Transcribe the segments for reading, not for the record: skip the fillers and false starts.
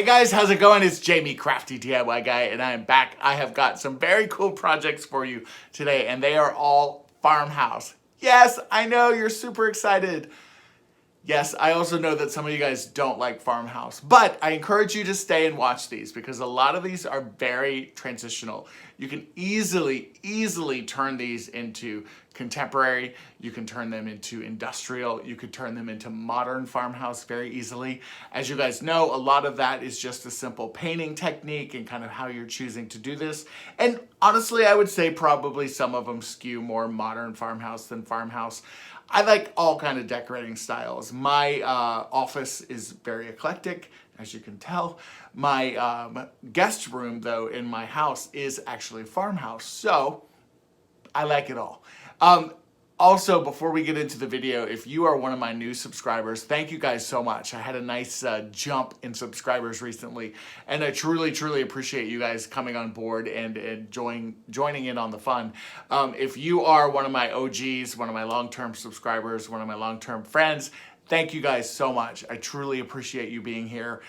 guys, how's it going? It's Jamie, Crafty DIY Guy, and I am back. I have got some very cool projects for you today, and they are all Farmhouse. Yes, I know, you're super excited. Yes, I also know that some of you guys don't like Farmhouse, but I encourage you to stay and watch these because a lot of these are very transitional. You can easily turn these into contemporary. You can turn them into industrial. You could turn them into modern farmhouse very easily. As you guys know, a lot of that is just a simple painting technique and kind of how you're choosing to do this. And honestly, I would say probably some of them skew more modern farmhouse than farmhouse. I like all kind of decorating styles. My office is very eclectic, as you can tell. My guest room, though, in my house is actually a farmhouse, so I like it all. Also, before we get into the video, if you are one of my new subscribers, thank you guys so much. I had a nice jump in subscribers recently, and I truly appreciate you guys coming on board and joining in on the fun. If you are one of my OGs, one of my long-term subscribers, one of my long-term friends, thank you guys so much. I truly appreciate you being here.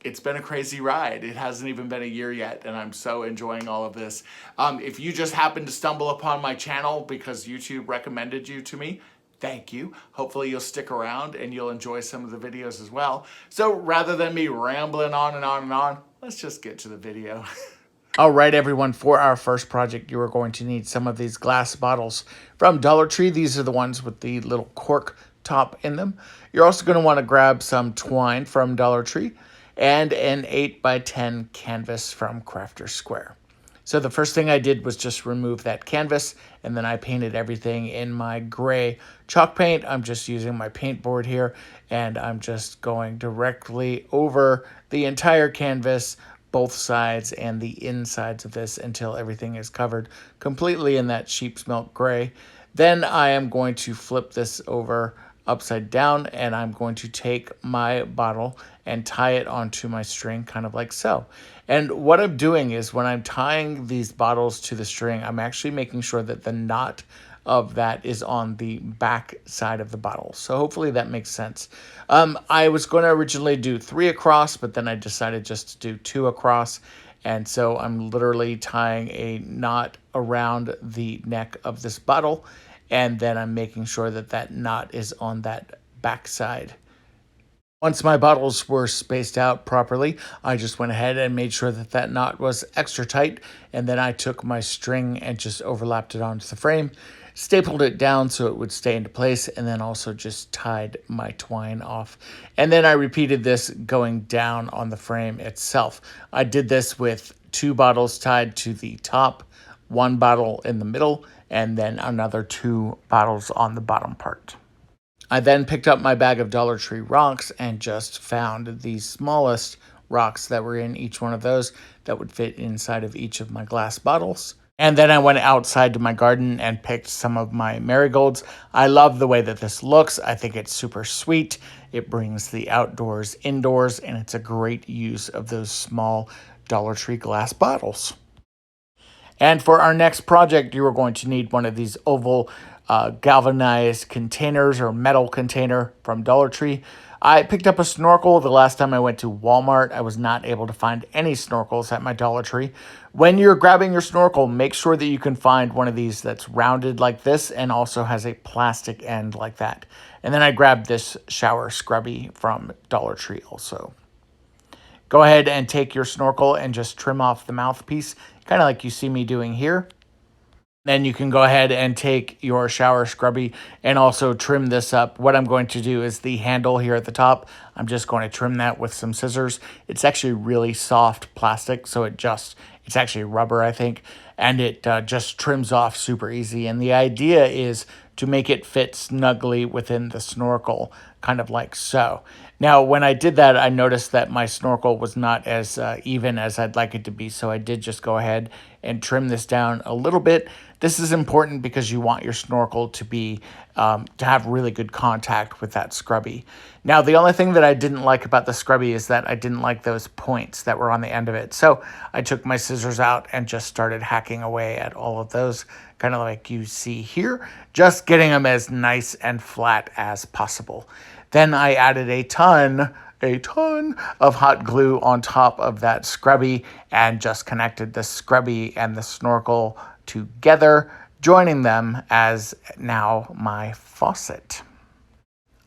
It's been a crazy ride. It hasn't even been a year yet, and I'm so enjoying all of this. If you just happen to stumble upon my channel because YouTube recommended you to me, thank you. Hopefully you'll stick around and you'll enjoy some of the videos as well. So rather than me rambling on and on and on, let's just get to the video. All right, everyone, for our first project, you are going to need some of these glass bottles from Dollar Tree. These are the ones with the little cork top in them. You're also going to want to grab some twine from Dollar Tree and an 8x10 canvas from Crafter Square. So the first thing I did was just remove that canvas, and then I painted everything in my gray chalk paint. I'm just using my paint board here, and I'm just going directly over the entire canvas, both sides and the insides of this, until everything is covered completely in that sheep's milk gray. Then I am going to flip this over upside down, and I'm going to take my bottle and tie it onto my string, kind of like so. And what I'm doing is when I'm tying these bottles to the string, I'm actually making sure that the knot of that is on the back side of the bottle. So hopefully that makes sense. I was going to originally do 3 across, but then I decided just to do 2 across. And so I'm literally tying a knot around the neck of this bottle, and then I'm making sure that that knot is on that back side. Once my bottles were spaced out properly, I just went ahead and made sure that that knot was extra tight, and then I took my string and just overlapped it onto the frame, stapled it down so it would stay into place, and then also just tied my twine off. And then I repeated this going down on the frame itself. I did this with 2 bottles tied to the top, 1 bottle in the middle, and then another 2 bottles on the bottom part. I then picked up my bag of Dollar Tree rocks and just found the smallest rocks that were in each one of those that would fit inside of each of my glass bottles. And then I went outside to my garden and picked some of my marigolds. I love the way that this looks. I think it's super sweet. It brings the outdoors indoors, and it's a great use of those small Dollar Tree glass bottles. And for our next project, you are going to need one of these oval galvanized containers or metal container from Dollar Tree. I picked up a snorkel the last time I went to Walmart. I was not able to find any snorkels at my Dollar Tree. When you're grabbing your snorkel, make sure that you can find one of these that's rounded like this and also has a plastic end like that. And then I grabbed this shower scrubby from Dollar Tree also. Go ahead and take your snorkel and just trim off the mouthpiece, kind of like you see me doing here. Then you can go ahead and take your shower scrubby and also trim this up. What I'm going to do is the handle here at the top, I'm just going to trim that with some scissors. It's actually really soft plastic, so it's actually rubber, I think, and it just trims off super easy. And the idea is to make it fit snugly within the snorkel, kind of like so. Now, when I did that, I noticed that my snorkel was not as even as I'd like it to be, so I did just go ahead and trim this down a little bit. This is important because you want your snorkel to be to have really good contact with that scrubby. Now, the only thing that I didn't like about the scrubby is that I didn't like those points that were on the end of it. So I took my scissors out and just started hacking away at all of those, kind of like you see here, just getting them as nice and flat as possible. Then I added a ton a ton of hot glue on top of that scrubby and just connected the scrubby and the snorkel together, joining them as now my faucet.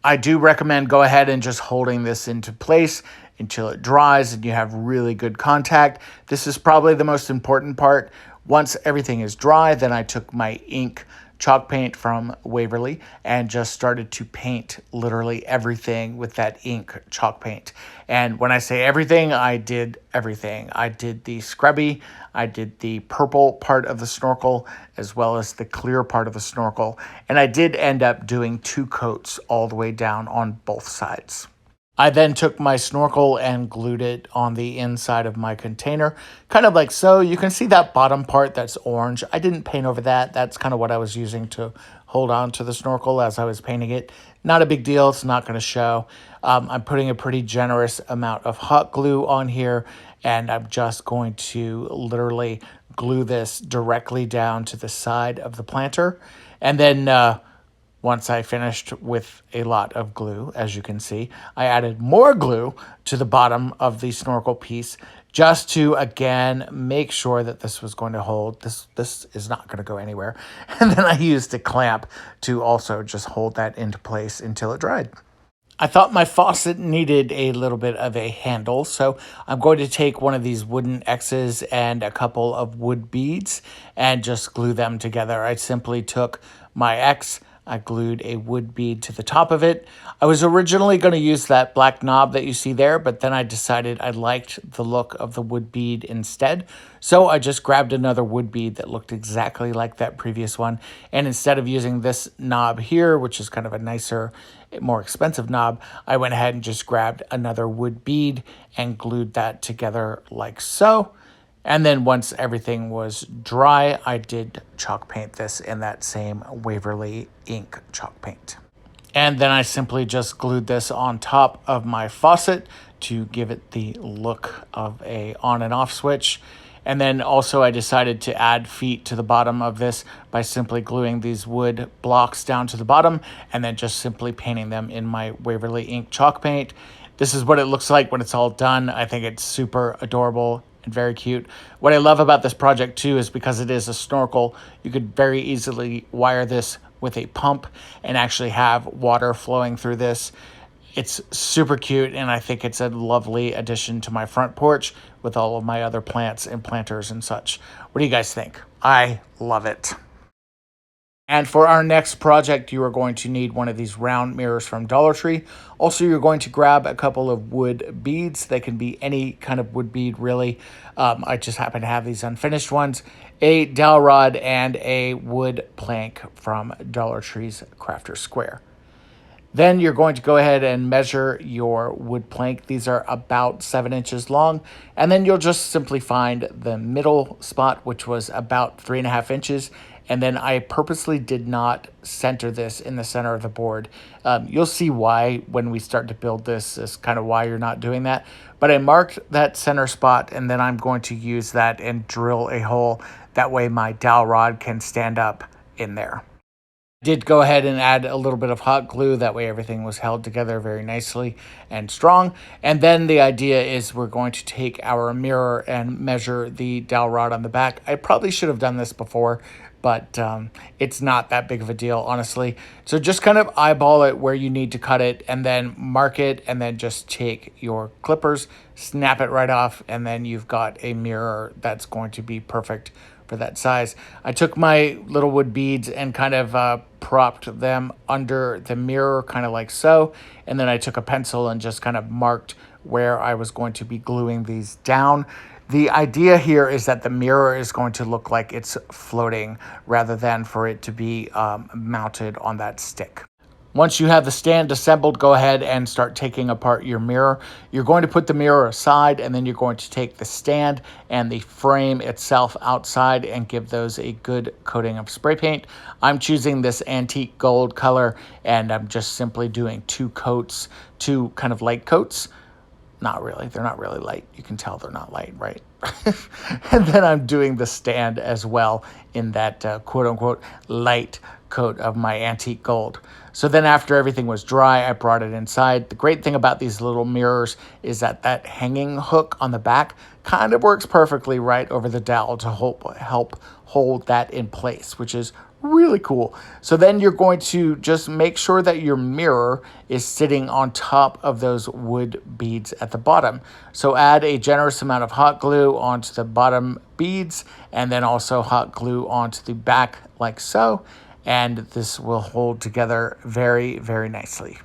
I do recommend go ahead and just holding this into place until it dries and you have really good contact. This is probably the most important part. Once everything is dry, then I took my ink chalk paint from Waverly and just started to paint literally everything with that ink chalk paint. And when I say everything, I did everything. I did the scrubby, I did the purple part of the snorkel, as well as the clear part of the snorkel. And I did end up doing 2 coats all the way down on both sides. I then took my snorkel and glued it on the inside of my container, kind of like so. You can see that bottom part that's orange. I didn't paint over that. That's kind of what I was using to hold on to the snorkel as I was painting it. Not a big deal. It's not going to show. I'm putting a pretty generous amount of hot glue on here, and I'm just going to literally glue this directly down to the side of the planter. And then once I finished with a lot of glue, as you can see, I added more glue to the bottom of the snorkel piece just to, again, make sure that this was going to hold. This is not going to go anywhere. And then I used a clamp to also just hold that into place until it dried. I thought my faucet needed a little bit of a handle, so I'm going to take one of these wooden X's and a couple of wood beads and just glue them together. I simply took my X, I glued a wood bead to the top of it. I was originally going to use that black knob that you see there, but then I decided I liked the look of the wood bead instead. So I just grabbed another wood bead that looked exactly like that previous one. And instead of using this knob here, which is kind of a nicer, more expensive knob, I went ahead and just grabbed another wood bead and glued that together like so. And then once everything was dry, I did chalk paint this in that same Waverly ink chalk paint. And then I simply just glued this on top of my faucet to give it the look of a on and off switch. And then also I decided to add feet to the bottom of this by simply gluing these wood blocks down to the bottom and then just simply painting them in my Waverly ink chalk paint. This is what it looks like when it's all done. I think it's super adorable and very cute. What I love about this project too is because it is a snorkel, you could very easily wire this with a pump and actually have water flowing through this. It's super cute, and I think it's a lovely addition to my front porch with all of my other plants and planters and such. What do you guys think? I love it. And for our next project, you are going to need one of these round mirrors from Dollar Tree. Also, you're going to grab a couple of wood beads. They can be any kind of wood bead, really. I just happen to have these unfinished ones. A dowel rod and a wood plank from Dollar Tree's Crafter Square. Then you're going to go ahead and measure your wood plank. These are about 7 inches long. And then you'll just simply find the middle spot, which was about 3.5 inches. And then I purposely did not center this in the center of the board. You'll see why when we start to build this, is kind of why you're not doing that. But I marked that center spot, and then I'm going to use that and drill a hole. That way my dowel rod can stand up in there. Did go ahead and add a little bit of hot glue. That way everything was held together very nicely and strong. And then the idea is we're going to take our mirror and measure the dowel rod on the back. I probably should have done this before, but it's not that big of a deal, honestly. So just kind of eyeball it where you need to cut it and then mark it, and then just take your clippers, snap it right off, and then you've got a mirror that's going to be perfect for that size. I took my little wood beads and kind of propped them under the mirror, kind of like so. And then I took a pencil and just kind of marked where I was going to be gluing these down. The idea here is that the mirror is going to look like it's floating rather than for it to be mounted on that stick. Once you have the stand assembled, go ahead and start taking apart your mirror. You're going to put the mirror aside, and then you're going to take the stand and the frame itself outside and give those a good coating of spray paint. I'm choosing this antique gold color, and I'm just simply doing 2 coats, 2 kind of light coats. Not really. They're not really light. You can tell they're not light, right? And then I'm doing the stand as well in that quote-unquote light coat of my antique gold. So then after everything was dry, I brought it inside. The great thing about these little mirrors is that that hanging hook on the back kind of works perfectly right over the dowel to help hold that in place, which is really cool. So then you're going to just make sure that your mirror is sitting on top of those wood beads at the bottom. So add a generous amount of hot glue onto the bottom beads and then also hot glue onto the back like so. And this will hold together very, very nicely.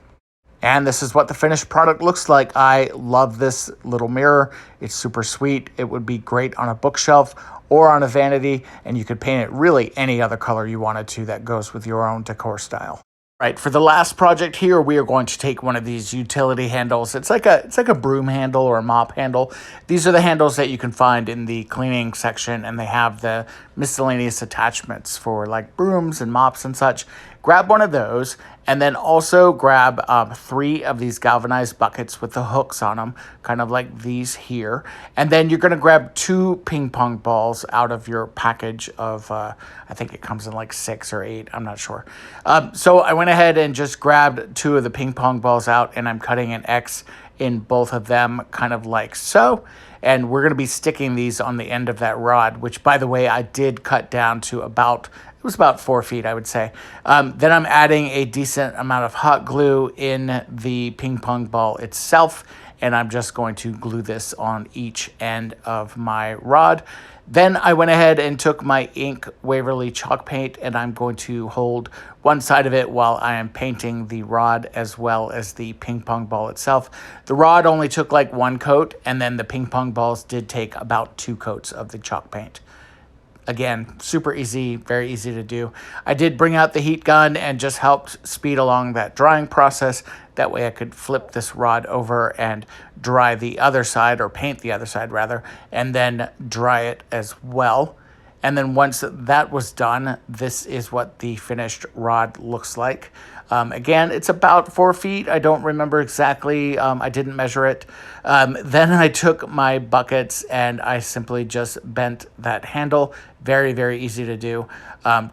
And this is what the finished product looks like. I love this little mirror. It's super sweet. It would be great on a bookshelf or on a vanity, and you could paint it really any other color you wanted to that goes with your own decor style. Right, for the last project here, we are going to take one of these utility handles. It's like a broom handle or a mop handle. These are the handles that you can find in the cleaning section, and they have the miscellaneous attachments for like brooms and mops and such. Grab one of those, and then also grab 3 of these galvanized buckets with the hooks on them, kind of like these here. And then you're going to grab 2 ping pong balls out of your package of, I think it comes in like 6 or 8, I'm not sure. So I went ahead and just grabbed 2 of the ping pong balls out, and I'm cutting an X in both of them, kind of like so. And we're going to be sticking these on the end of that rod, which, by the way, I did cut down to it was about 4 feet, I would say. Then I'm adding a decent amount of hot glue in the ping pong ball itself, and I'm just going to glue this on each end of my rod. Then I went ahead and took my ink Waverly chalk paint, and I'm going to hold one side of it while I am painting the rod as well as the ping pong ball itself. The rod only took like 1 coat, and then the ping pong balls did take about 2 coats of the chalk paint. Again, super easy, very easy to do. I did bring out the heat gun and just helped speed along that drying process. That way I could flip this rod over and dry the other side, or paint the other side rather, and then dry it as well. And then once that was done, this is what the finished rod looks like. Again, it's about 4 feet. I don't remember exactly. I didn't measure it. Then I took my buckets and I simply just bent that handle. Very, very easy to do.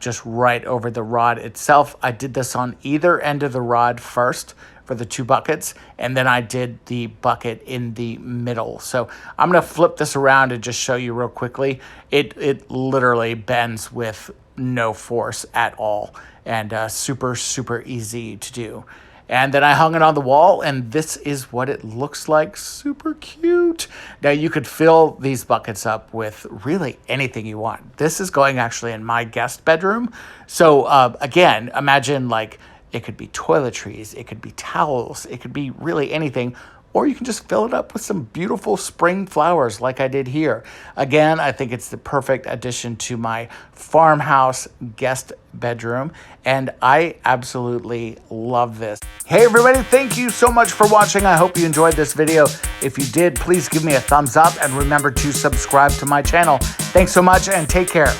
Just right over the rod itself. I did this on either end of the rod first for the 2 buckets, and then I did the bucket in the middle. So I'm going to flip this around and just show you real quickly. It literally bends with no force at all, and super, super easy to do. And then I hung it on the wall, and this is what it looks like. Super cute. Now, you could fill these buckets up with really anything you want. This is going actually in my guest bedroom. So again, imagine like it could be toiletries, it could be towels, it could be really anything. Or you can just fill it up with some beautiful spring flowers like I did here. Again, I think it's the perfect addition to my farmhouse guest bedroom, and I absolutely love this. Hey everybody, thank you so much for watching. I hope you enjoyed this video. If you did, please give me a thumbs up and remember to subscribe to my channel. Thanks so much and take care.